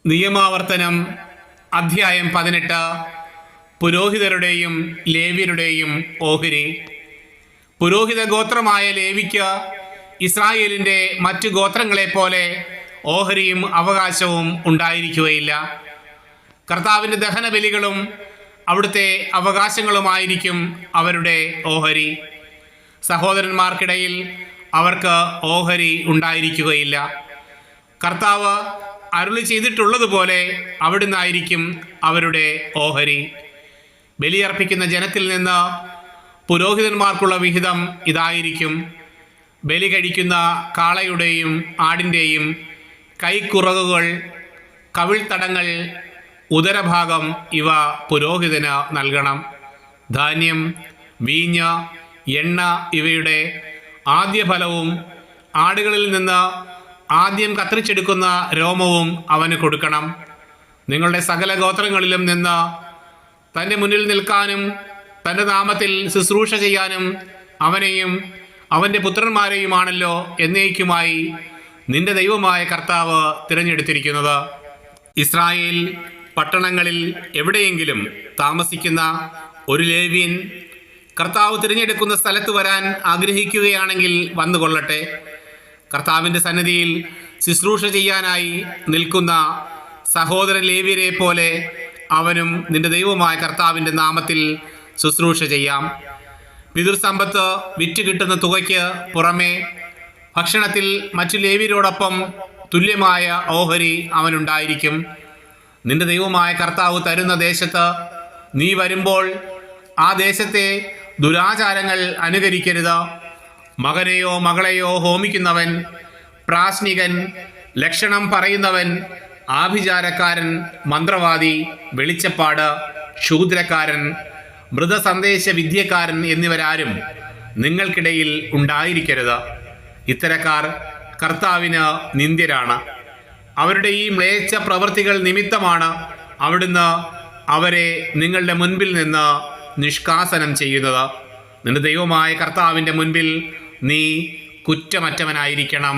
നിയമാവർത്തനം അധ്യായം 18. പുരോഹിതരുടെയും ലേവ്യരുടെയും ഓഹരി. പുരോഹിത ഗോത്രമായ ലേവിക്ക് ഇസ്രായേലിൻ്റെ മറ്റു ഗോത്രങ്ങളെപ്പോലെ ഓഹരിയും അവകാശവും ഉണ്ടായിരിക്കുകയില്ല. കർത്താവിൻ്റെ ദഹനബലികളും അവിടുത്തെ അവകാശങ്ങളുമായിരിക്കും അവരുടെ ഓഹരി. സഹോദരന്മാർക്കിടയിൽ അവർക്ക് ഓഹരി ഉണ്ടായിരിക്കുകയില്ല. കർത്താവ് അരുളി ചെയ്തിട്ടുള്ളതുപോലെ അവിടുന്നായിരിക്കും അവരുടെ ഓഹരി. ബലിയർപ്പിക്കുന്ന ജനത്തിൽ നിന്ന് പുരോഹിതന്മാർക്കുള്ള വിഹിതം ഇതായിരിക്കും: ബലി കഴിക്കുന്ന കാളയുടെയും ആടിൻ്റെയും കൈക്കുറകുകൾ, കവിൾത്തടങ്ങൾ, ഉദരഭാഗം ഇവ പുരോഹിതന് നൽകണം. ധാന്യം, വീഞ്ഞ്, എണ്ണ ഇവയുടെ ആദ്യഫലവും ആടുകളിൽ നിന്ന് ആദ്യം കത്രിച്ചെടുക്കുന്ന രോമവും അവന് കൊടുക്കണം. നിങ്ങളുടെ സകല ഗോത്രങ്ങളിലും നിന്ന് തൻ്റെ മുന്നിൽ നിൽക്കാനും തൻ്റെ നാമത്തിൽ ശുശ്രൂഷ ചെയ്യാനും അവനെയും അവൻ്റെ പുത്രന്മാരെയുമാണല്ലോ എന്നേക്കുമായി നിന്റെ ദൈവമായ കർത്താവ് തിരഞ്ഞെടുത്തിരിക്കുന്നത്. ഇസ്രായേൽ പട്ടണങ്ങളിൽ എവിടെയെങ്കിലും താമസിക്കുന്ന ഒരു ലേവ്യൻ കർത്താവ് തിരഞ്ഞെടുക്കുന്ന സ്ഥലത്ത് വരാൻ ആഗ്രഹിക്കുകയാണെങ്കിൽ വന്നുകൊള്ളട്ടെ. കർത്താവിൻ്റെ സന്നിധിയിൽ ശുശ്രൂഷ ചെയ്യാനായി നിൽക്കുന്ന സഹോദര ലേവ്യരെ പോലെ അവനും നിന്റെ ദൈവമായ കർത്താവിൻ്റെ നാമത്തിൽ ശുശ്രൂഷ ചെയ്യാം. പിതൃസമ്പത്ത് വിറ്റ് കിട്ടുന്ന തുകയ്ക്ക് പുറമെ ഭക്ഷണത്തിൽ മറ്റു ലേവ്യരോടൊപ്പം തുല്യമായ ഓഹരി അവനുണ്ടായിരിക്കും. നിന്റെ ദൈവമായ കർത്താവ് തരുന്ന ദേശത്ത് നീ വരുമ്പോൾ ആ ദേശത്തെ ദുരാചാരങ്ങൾ അനുകരിക്കരുത്. മകനെയോ മകളെയോ ഹോമിക്കുന്നവൻ, പ്രാശ്നികൻ, ലക്ഷണം പറയുന്നവൻ, ആഭിചാരക്കാരൻ, മന്ത്രവാദി, വെളിച്ചപ്പാട്, ശൂദ്രക്കാരൻ, മൃതസന്ദേശ വിദ്യക്കാരൻ എന്നിവരാരും നിങ്ങൾക്കിടയിൽ ഉണ്ടായിരിക്കരുത്. ഇത്തരക്കാർ കർത്താവിന് നിന്ദ്യരാണ്. അവരുടെ ഈ മ്ലേച്ഛ പ്രവൃത്തികൾ നിമിത്തമാണ് അവിടുന്ന് അവരെ നിങ്ങളുടെ മുൻപിൽ നിന്ന് നിഷ്കാസനം ചെയ്യുന്നത്. നിന്റെ ദൈവമായ കർത്താവിൻ്റെ മുൻപിൽ നീ കുറ്റമറ്റവനായിരിക്കണം.